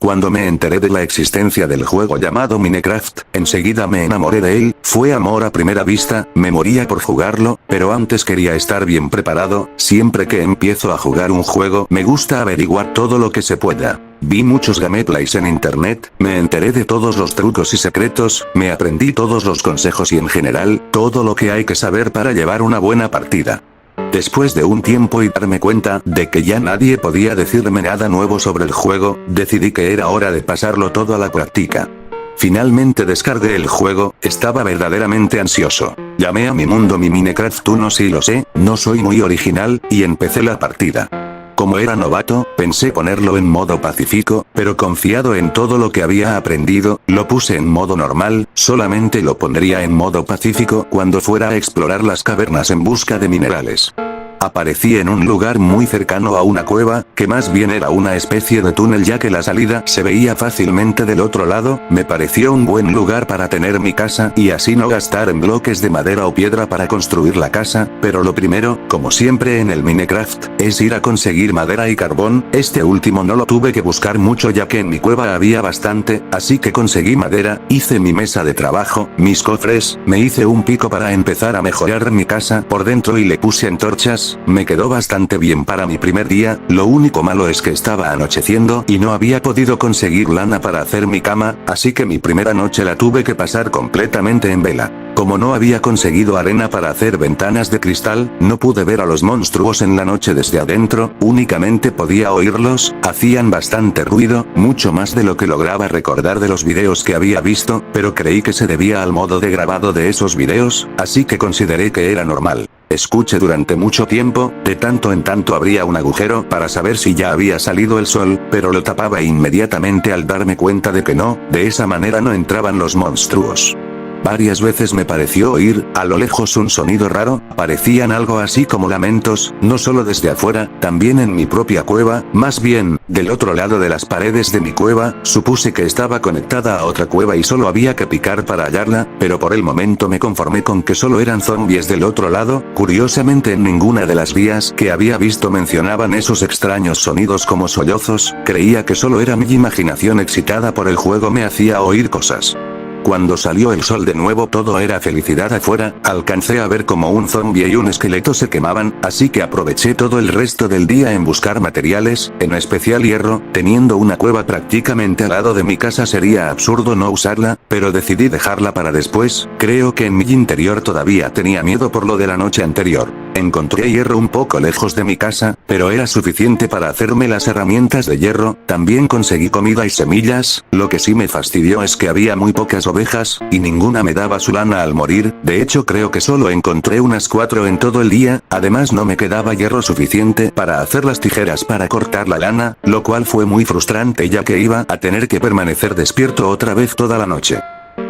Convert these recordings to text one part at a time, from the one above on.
Cuando me enteré de la existencia del juego llamado Minecraft, enseguida me enamoré de él, fue amor a primera vista, me moría por jugarlo, pero antes quería estar bien preparado, siempre que empiezo a jugar un juego me gusta averiguar todo lo que se pueda. Vi muchos gameplays en internet, me enteré de todos los trucos y secretos, me aprendí todos los consejos y en general, todo lo que hay que saber para llevar una buena partida. Después de un tiempo y darme cuenta de que ya nadie podía decirme nada nuevo sobre el juego, decidí que era hora de pasarlo todo a la práctica. Finalmente descargué el juego, estaba verdaderamente ansioso. Llamé a mi mundo mi Minecraft 1 sí lo sé, no soy muy original, y empecé la partida. Como era novato, pensé ponerlo en modo pacífico, pero confiado en todo lo que había aprendido, lo puse en modo normal, solamente lo pondría en modo pacífico cuando fuera a explorar las cavernas en busca de minerales. Aparecí en un lugar muy cercano a una cueva, que más bien era una especie de túnel ya que la salida se veía fácilmente del otro lado, me pareció un buen lugar para tener mi casa y así no gastar en bloques de madera o piedra para construir la casa, pero lo primero, como siempre en el Minecraft, es ir a conseguir madera y carbón, este último no lo tuve que buscar mucho ya que en mi cueva había bastante, así que conseguí madera, hice mi mesa de trabajo, mis cofres, me hice un pico para empezar a mejorar mi casa por dentro y le puse antorchas. Me quedó bastante bien para mi primer día, lo único malo es que estaba anocheciendo y no había podido conseguir lana para hacer mi cama, así que mi primera noche la tuve que pasar completamente en vela. Como no había conseguido arena para hacer ventanas de cristal, no pude ver a los monstruos en la noche desde adentro, únicamente podía oírlos, hacían bastante ruido, mucho más de lo que lograba recordar de los videos que había visto, pero creí que se debía al modo de grabado de esos videos, así que consideré que era normal. Escuché durante mucho tiempo, de tanto en tanto abría un agujero para saber si ya había salido el sol, pero lo tapaba inmediatamente al darme cuenta de que no, de esa manera no entraban los monstruos. Varias veces me pareció oír, a lo lejos un sonido raro, parecían algo así como lamentos, no solo desde afuera, también en mi propia cueva, más bien, del otro lado de las paredes de mi cueva, supuse que estaba conectada a otra cueva y solo había que picar para hallarla, pero por el momento me conformé con que solo eran zombies del otro lado, curiosamente en ninguna de las vías que había visto mencionaban esos extraños sonidos como sollozos, creía que solo era mi imaginación excitada por el juego me hacía oír cosas. Cuando salió el sol de nuevo todo era felicidad afuera, alcancé a ver como un zombie y un esqueleto se quemaban, así que aproveché todo el resto del día en buscar materiales, en especial hierro, teniendo una cueva prácticamente al lado de mi casa sería absurdo no usarla, pero decidí dejarla para después, creo que en mi interior todavía tenía miedo por lo de la noche anterior. Encontré hierro un poco lejos de mi casa, pero era suficiente para hacerme las herramientas de hierro, también conseguí comida y semillas, lo que sí me fastidió es que había muy pocas ovejas, y ninguna me daba su lana al morir, de hecho creo que solo encontré unas 4 en todo el día, además no me quedaba hierro suficiente para hacer las tijeras para cortar la lana, lo cual fue muy frustrante ya que iba a tener que permanecer despierto otra vez toda la noche.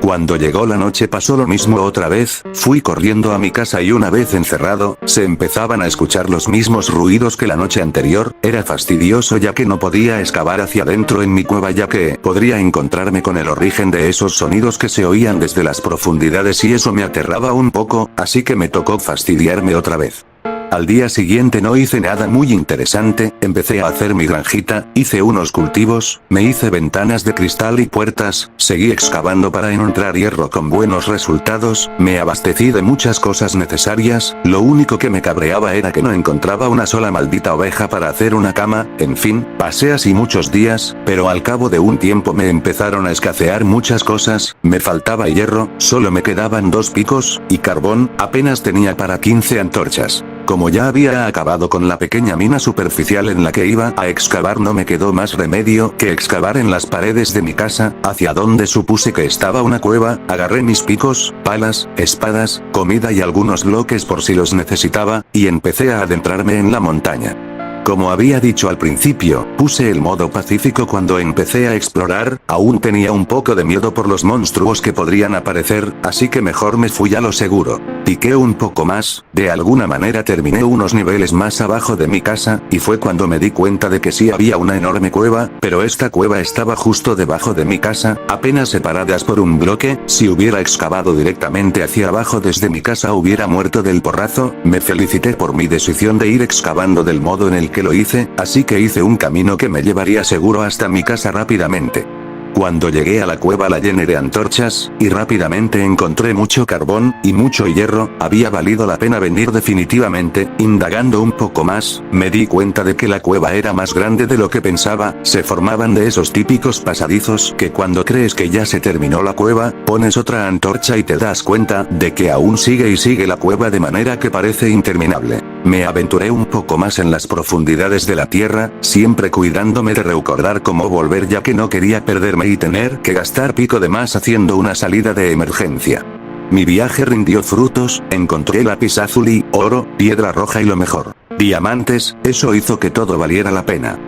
Cuando llegó la noche pasó lo mismo otra vez, fui corriendo a mi casa y una vez encerrado, se empezaban a escuchar los mismos ruidos que la noche anterior, era fastidioso ya que no podía excavar hacia adentro en mi cueva ya que podría encontrarme con el origen de esos sonidos que se oían desde las profundidades y eso me aterraba un poco, así que me tocó fastidiarme otra vez. Al día siguiente no hice nada muy interesante, empecé a hacer mi granjita, hice unos cultivos, me hice ventanas de cristal y puertas, seguí excavando para encontrar hierro con buenos resultados, me abastecí de muchas cosas necesarias, lo único que me cabreaba era que no encontraba una sola maldita oveja para hacer una cama, en fin, pasé así muchos días, pero al cabo de un tiempo me empezaron a escasear muchas cosas, me faltaba hierro, solo me quedaban 2 picos, y carbón, apenas tenía para 15 antorchas. Como ya había acabado con la pequeña mina superficial en la que iba a excavar no me quedó más remedio que excavar en las paredes de mi casa, hacia donde supuse que estaba una cueva, agarré mis picos, palas, espadas, comida y algunos bloques por si los necesitaba, y empecé a adentrarme en la montaña. Como había dicho al principio, puse el modo pacífico cuando empecé a explorar, aún tenía un poco de miedo por los monstruos que podrían aparecer, así que mejor me fui a lo seguro. Piqué un poco más, de alguna manera terminé unos niveles más abajo de mi casa, y fue cuando me di cuenta de que sí había una enorme cueva, pero esta cueva estaba justo debajo de mi casa, apenas separadas por un bloque, si hubiera excavado directamente hacia abajo desde mi casa hubiera muerto del porrazo, me felicité por mi decisión de ir excavando del modo en el que lo hice, así que hice un camino que me llevaría seguro hasta mi casa rápidamente. Cuando llegué a la cueva la llené de antorchas, y rápidamente encontré mucho carbón, y mucho hierro. Había valido la pena venir definitivamente. Indagando un poco más, me di cuenta de que la cueva era más grande de lo que pensaba. Se formaban de esos típicos pasadizos que cuando crees que ya se terminó la cueva, pones otra antorcha y te das cuenta de que aún sigue y sigue la cueva de manera que parece interminable. Me aventuré un poco más en las profundidades de la tierra, siempre cuidándome de recordar cómo volver ya que no quería perderme y tener que gastar pico de más haciendo una salida de emergencia. Mi viaje rindió frutos, encontré lapislázuli, oro, piedra roja y lo mejor, diamantes. Eso hizo que todo valiera la pena.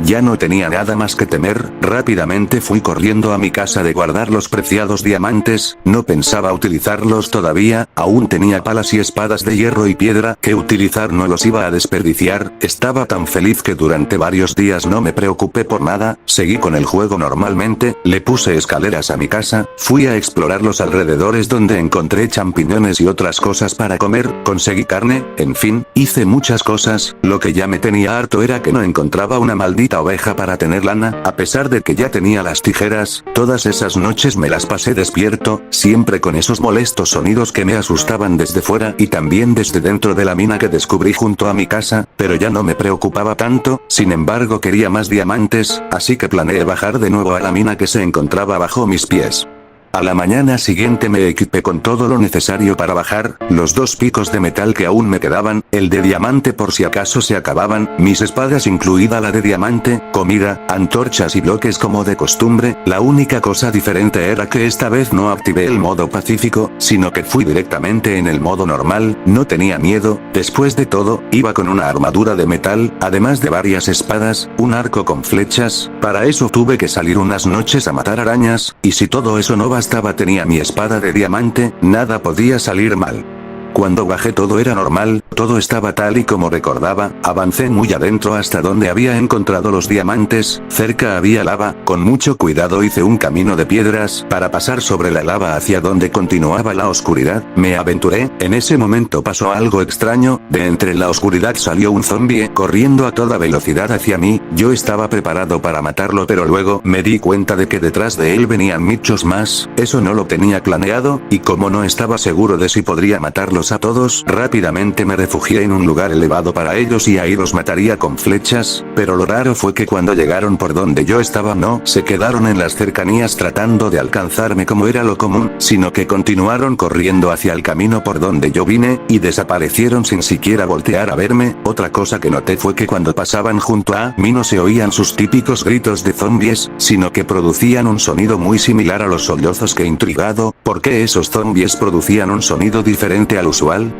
Ya no tenía nada más que temer. Rápidamente fui corriendo a mi casa de guardar los preciados diamantes. No pensaba utilizarlos todavía, aún tenía palas y espadas de hierro y piedra que utilizar, no los iba a desperdiciar. Estaba tan feliz que durante varios días no me preocupé por nada, seguí con el juego normalmente, le puse escaleras a mi casa, fui a explorar los alrededores donde encontré champiñones y otras cosas para comer, conseguí carne, en fin, hice muchas cosas. Lo que ya me tenía harto era que no encontraba una maldita oveja para tener lana, a pesar de que ya tenía las tijeras. Todas esas noches me las pasé despierto, siempre con esos molestos sonidos que me asustaban desde fuera y también desde dentro de la mina que descubrí junto a mi casa, pero ya no me preocupaba tanto. Sin embargo, quería más diamantes, así que planeé bajar de nuevo a la mina que se encontraba bajo mis pies. A la mañana siguiente me equipé con todo lo necesario para bajar, los 2 picos de metal que aún me quedaban, el de diamante por si acaso se acababan, mis espadas incluida la de diamante, comida, antorchas y bloques como de costumbre. La única cosa diferente era que esta vez no activé el modo pacífico, sino que fui directamente en el modo normal. No tenía miedo, después de todo, iba con una armadura de metal, además de varias espadas, un arco con flechas. Para eso tuve que salir unas noches a matar arañas, y si todo eso no bastaba tenía mi espada de diamante, nada podía salir mal. Cuando bajé todo era normal, todo estaba tal y como recordaba. Avancé muy adentro hasta donde había encontrado los diamantes, cerca había lava. Con mucho cuidado hice un camino de piedras para pasar sobre la lava hacia donde continuaba la oscuridad. Me aventuré, en ese momento pasó algo extraño, de entre la oscuridad salió un zombie corriendo a toda velocidad hacia mí. Yo estaba preparado para matarlo, pero luego me di cuenta de que detrás de él venían muchos más. Eso no lo tenía planeado, y como no estaba seguro de si podría matarlos a todos, rápidamente me refugié en un lugar elevado para ellos y ahí los mataría con flechas. Pero lo raro fue que cuando llegaron por donde yo estaba no se quedaron en las cercanías tratando de alcanzarme como era lo común, sino que continuaron corriendo hacia el camino por donde yo vine, y desaparecieron sin siquiera voltear a verme. Otra cosa que noté fue que cuando pasaban junto a mí no se oían sus típicos gritos de zombies, sino que producían un sonido muy similar a los sollozos. Que intrigado, ¿por qué esos zombies producían un sonido diferente al usual?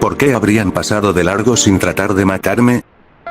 ¿Por qué habrían pasado de largo sin tratar de matarme?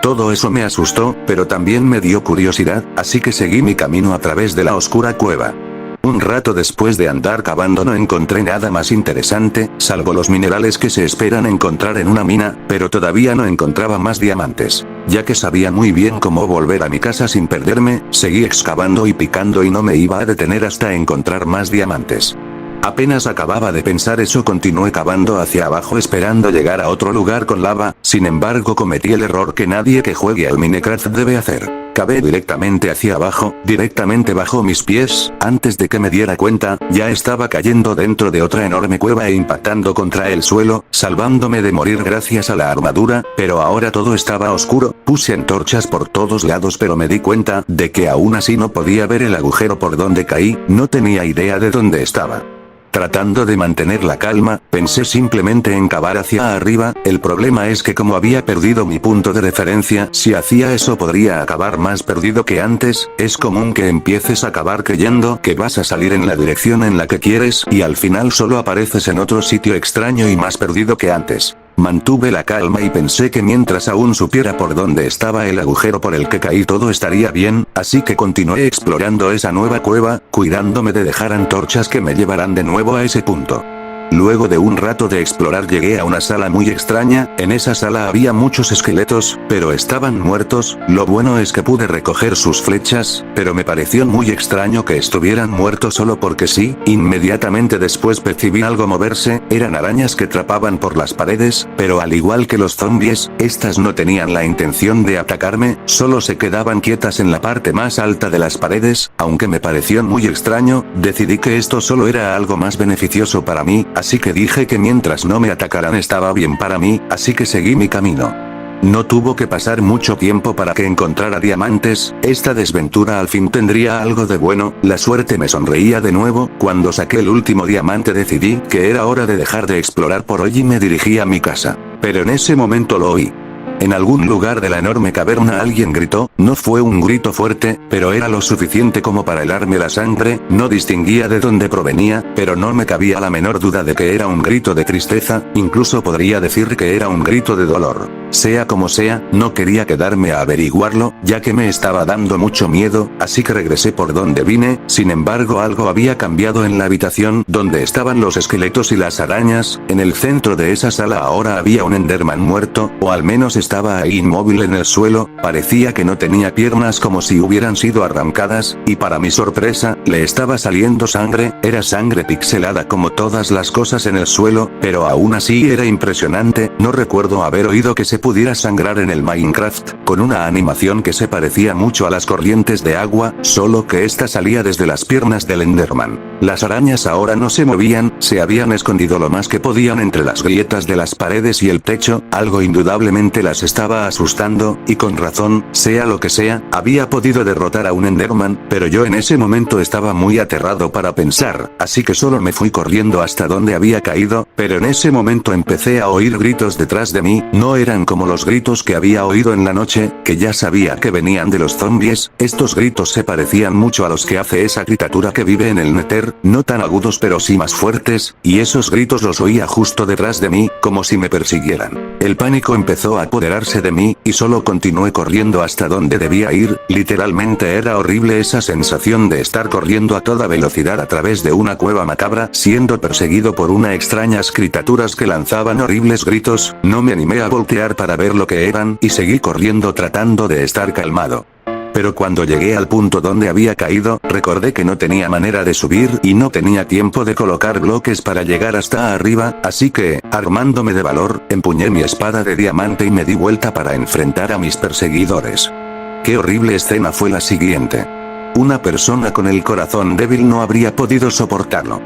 Todo eso me asustó, pero también me dio curiosidad, así que seguí mi camino a través de la oscura cueva. Un rato después de andar cavando no encontré nada más interesante, salvo los minerales que se esperan encontrar en una mina, pero todavía no encontraba más diamantes. Ya que sabía muy bien cómo volver a mi casa sin perderme, seguí excavando y picando y no me iba a detener hasta encontrar más diamantes. Apenas acababa de pensar eso, continué cavando hacia abajo esperando llegar a otro lugar con lava. Sin embargo, cometí el error que nadie que juegue al Minecraft debe hacer. Cavé directamente hacia abajo, directamente bajo mis pies. Antes de que me diera cuenta, ya estaba cayendo dentro de otra enorme cueva e impactando contra el suelo, salvándome de morir gracias a la armadura. Pero ahora todo estaba oscuro. Puse antorchas por todos lados, pero me di cuenta de que aún así no podía ver el agujero por donde caí. No tenía idea de dónde estaba. Tratando de mantener la calma, pensé simplemente en cavar hacia arriba. El problema es que como había perdido mi punto de referencia, si hacía eso podría acabar más perdido que antes. Es común que empieces a cavar creyendo que vas a salir en la dirección en la que quieres, y al final solo apareces en otro sitio extraño y más perdido que antes. Mantuve la calma y pensé que mientras aún supiera por dónde estaba el agujero por el que caí todo estaría bien, así que continué explorando esa nueva cueva, cuidándome de dejar antorchas que me llevaran de nuevo a ese punto. Luego de un rato de explorar llegué a una sala muy extraña, en esa sala había muchos esqueletos, pero estaban muertos, lo bueno es que pude recoger sus flechas, pero me pareció muy extraño que estuvieran muertos solo porque sí, inmediatamente después percibí algo moverse, eran arañas que trapaban por las paredes, pero al igual que los zombies, estas no tenían la intención de atacarme, solo se quedaban quietas en la parte más alta de las paredes, aunque me pareció muy extraño, decidí que esto solo era algo más beneficioso para mí, así que dije que mientras no me atacaran estaba bien para mí, así que seguí mi camino. No tuvo que pasar mucho tiempo para que encontrara diamantes, esta desventura al fin tendría algo de bueno, la suerte me sonreía de nuevo, cuando saqué el último diamante decidí que era hora de dejar de explorar por hoy y me dirigí a mi casa. Pero en ese momento lo oí. En algún lugar de la enorme caverna alguien gritó, no fue un grito fuerte, pero era lo suficiente como para helarme la sangre, no distinguía de dónde provenía, pero no me cabía la menor duda de que era un grito de tristeza, incluso podría decir que era un grito de dolor. Sea como sea, no quería quedarme a averiguarlo, ya que me estaba dando mucho miedo, así que regresé por donde vine, sin embargo algo había cambiado en la habitación donde estaban los esqueletos y las arañas, en el centro de esa sala ahora había un Enderman muerto, o al menos estaba ahí inmóvil en el suelo, parecía que no tenía piernas como si hubieran sido arrancadas, y para mi sorpresa, le estaba saliendo sangre, era sangre pixelada como todas las cosas en el suelo, pero aún así era impresionante, no recuerdo haber oído que se pudiera sangrar en el Minecraft, con una animación que se parecía mucho a las corrientes de agua, solo que esta salía desde las piernas del Enderman. Las arañas ahora no se movían, se habían escondido lo más que podían entre las grietas de las paredes y el techo, algo indudablemente las estaba asustando, y con razón, sea lo que sea, había podido derrotar a un Enderman, pero yo en ese momento estaba muy aterrado para pensar, así que solo me fui corriendo hasta donde había caído, pero en ese momento empecé a oír gritos detrás de mí, no eran como los gritos que había oído en la noche, que ya sabía que venían de los zombies, estos gritos se parecían mucho a los que hace esa criatura que vive en el Nether, no tan agudos pero sí más fuertes, y esos gritos los oía justo detrás de mí, como si me persiguieran. El pánico empezó a apoderarse de mí, y solo continué corriendo hasta donde debía ir, literalmente era horrible esa sensación de estar corriendo a toda velocidad a través de una cueva macabra, siendo perseguido por unas extrañas criaturas que lanzaban horribles gritos, no me animé a voltear para ver lo que eran, y seguí corriendo tratando de estar calmado. Pero cuando llegué al punto donde había caído, recordé que no tenía manera de subir y no tenía tiempo de colocar bloques para llegar hasta arriba, así que, armándome de valor, empuñé mi espada de diamante y me di vuelta para enfrentar a mis perseguidores. Qué horrible escena fue la siguiente. Una persona con el corazón débil no habría podido soportarlo.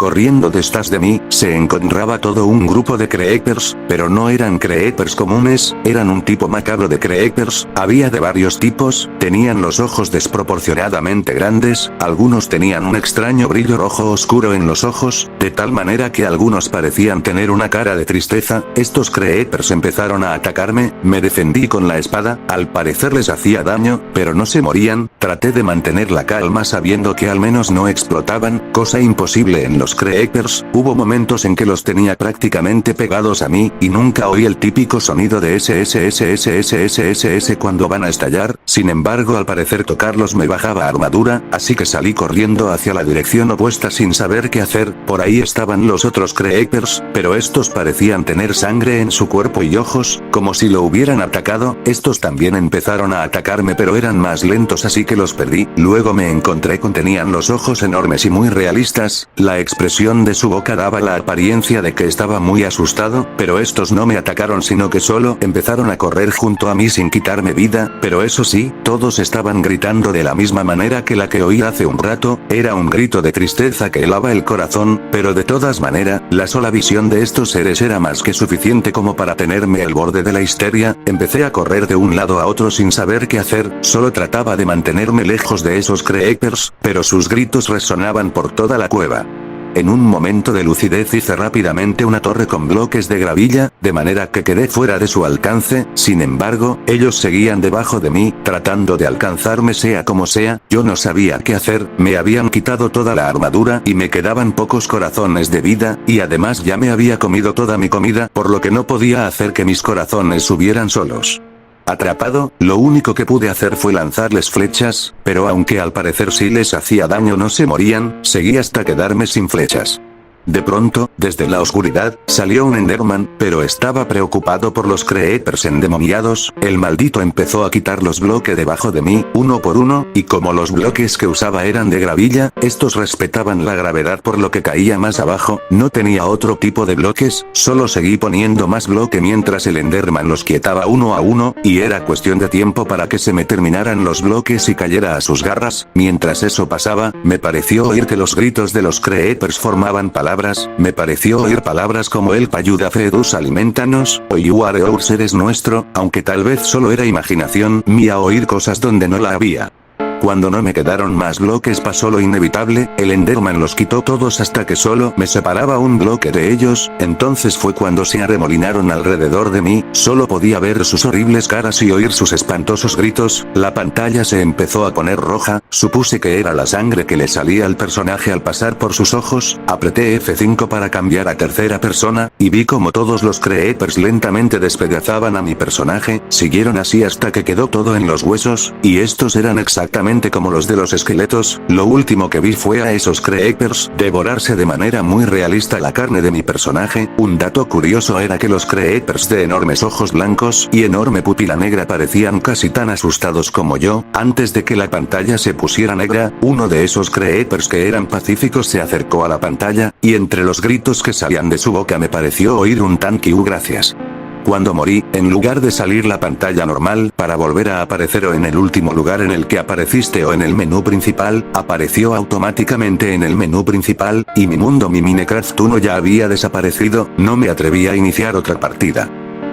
Corriendo detrás de mí, se encontraba todo un grupo de creepers, pero no eran creepers comunes, eran un tipo macabro de creepers, había de varios tipos, tenían los ojos desproporcionadamente grandes, algunos tenían un extraño brillo rojo oscuro en los ojos, de tal manera que algunos parecían tener una cara de tristeza, estos creepers empezaron a atacarme, me defendí con la espada, al parecer les hacía daño, pero no se morían, traté de mantener la calma sabiendo que al menos no explotaban, cosa imposible en los creepers, hubo momentos en que los tenía prácticamente pegados a mí, y nunca oí el típico sonido de SSSSSSSS cuando van a estallar, sin embargo al parecer tocarlos me bajaba armadura, así que salí corriendo hacia la dirección opuesta sin saber qué hacer, por ahí estaban los otros creepers, pero estos parecían tener sangre en su cuerpo y ojos, como si lo hubieran atacado, estos también empezaron a atacarme pero eran más lentos así que los perdí, luego me encontré con tenían los ojos enormes y muy realistas, la expresión de su boca daba la apariencia de que estaba muy asustado, pero estos no me atacaron sino que solo empezaron a correr junto a mí sin quitarme vida, pero eso sí, todos estaban gritando de la misma manera que la que oí hace un rato, era un grito de tristeza que helaba el corazón, pero de todas maneras, la sola visión de estos seres era más que suficiente como para tenerme al borde de la histeria, empecé a correr de un lado a otro sin saber qué hacer, solo trataba de mantenerme lejos de esos creepers, pero sus gritos resonaban por toda la cueva. En un momento de lucidez hice rápidamente una torre con bloques de gravilla, de manera que quedé fuera de su alcance, sin embargo, ellos seguían debajo de mí, tratando de alcanzarme sea como sea, yo no sabía qué hacer, me habían quitado toda la armadura y me quedaban pocos corazones de vida, y además ya me había comido toda mi comida, por lo que no podía hacer que mis corazones subieran solos. Atrapado, lo único que pude hacer fue lanzarles flechas, pero aunque al parecer sí les hacía daño no se morían, seguí hasta quedarme sin flechas. De pronto, desde la oscuridad, salió un Enderman, pero estaba preocupado por los creepers endemoniados. El maldito empezó a quitar los bloques debajo de mí, uno por uno, y como los bloques que usaba eran de gravilla, estos respetaban la gravedad por lo que caía más abajo. No tenía otro tipo de bloques, solo seguí poniendo más bloque mientras el Enderman los quietaba uno a uno, y era cuestión de tiempo para que se me terminaran los bloques y cayera a sus garras. Mientras eso pasaba, me pareció oír que los gritos de los creepers formaban palabras, me pareció oír palabras como "Help ayuda Fedus alimentanos", o "You are our eres nuestro", aunque tal vez solo era imaginación mía oír cosas donde no la había. Cuando no me quedaron más bloques pasó lo inevitable, el Enderman los quitó todos hasta que solo me separaba un bloque de ellos, entonces fue cuando se arremolinaron alrededor de mí, solo podía ver sus horribles caras y oír sus espantosos gritos. La pantalla se empezó a poner roja, supuse que era la sangre que le salía al personaje al pasar por sus ojos, apreté F5 para cambiar a tercera persona, y vi como todos los creepers lentamente despedazaban a mi personaje, siguieron así hasta que quedó todo en los huesos, y estos eran exactamente como los de los esqueletos. Lo último que vi fue a esos creepers devorarse de manera muy realista la carne de mi personaje. Un dato curioso era que los creepers de enormes ojos blancos y enorme pupila negra parecían casi tan asustados como yo. Antes de que la pantalla se pusiera negra, uno de esos creepers que eran pacíficos se acercó a la pantalla, y entre los gritos que salían de su boca me pareció oír un "thank you gracias". Cuando morí, en lugar de salir la pantalla normal para volver a aparecer o en el último lugar en el que apareciste o en el menú principal, apareció automáticamente en el menú principal, y mi mundo mi Minecraft 1 ya había desaparecido. No me atreví a iniciar otra partida.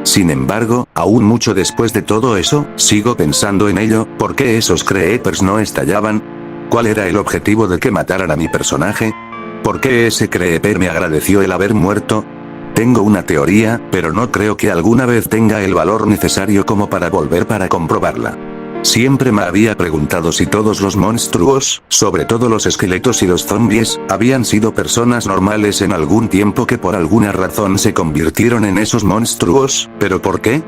Sin embargo, aún mucho después de todo eso, sigo pensando en ello. ¿Por qué esos creepers no estallaban? ¿Cuál era el objetivo de que mataran a mi personaje? ¿Por qué ese creeper me agradeció el haber muerto? Tengo una teoría, pero no creo que alguna vez tenga el valor necesario como para volver para comprobarla. Siempre me había preguntado si todos los monstruos, sobre todo los esqueletos y los zombies, habían sido personas normales en algún tiempo que por alguna razón se convirtieron en esos monstruos, pero ¿por qué?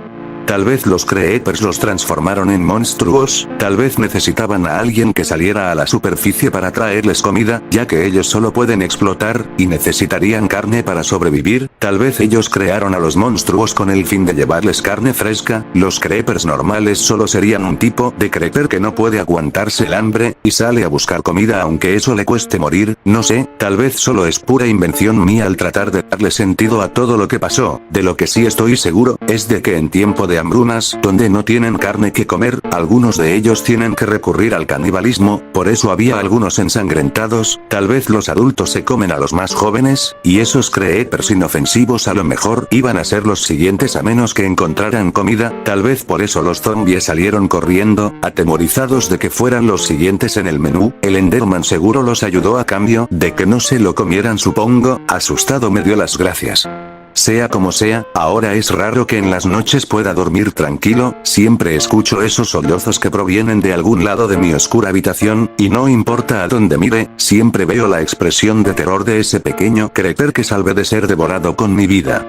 Tal vez los creepers los transformaron en monstruos, tal vez necesitaban a alguien que saliera a la superficie para traerles comida, ya que ellos solo pueden explotar, y necesitarían carne para sobrevivir. Tal vez ellos crearon a los monstruos con el fin de llevarles carne fresca. Los creepers normales solo serían un tipo de creeper que no puede aguantarse el hambre, y sale a buscar comida aunque eso le cueste morir. No sé, tal vez solo es pura invención mía al tratar de darle sentido a todo lo que pasó. De lo que sí estoy seguro, es de que en tiempo de hambrunas, donde no tienen carne que comer, algunos de ellos tienen que recurrir al canibalismo, por eso había algunos ensangrentados. Tal vez los adultos se comen a los más jóvenes, y esos creepers inofensivos a lo mejor iban a ser los siguientes a menos que encontraran comida. Tal vez por eso los zombies salieron corriendo, atemorizados de que fueran los siguientes en el menú. El Enderman seguro los ayudó a cambio de que no se lo comieran, supongo. Asustado me dio las gracias. Sea como sea, ahora es raro que en las noches pueda dormir tranquilo. Siempre escucho esos sollozos que provienen de algún lado de mi oscura habitación, y no importa a dónde mire, siempre veo la expresión de terror de ese pequeño creeper que salvé de ser devorado con mi vida.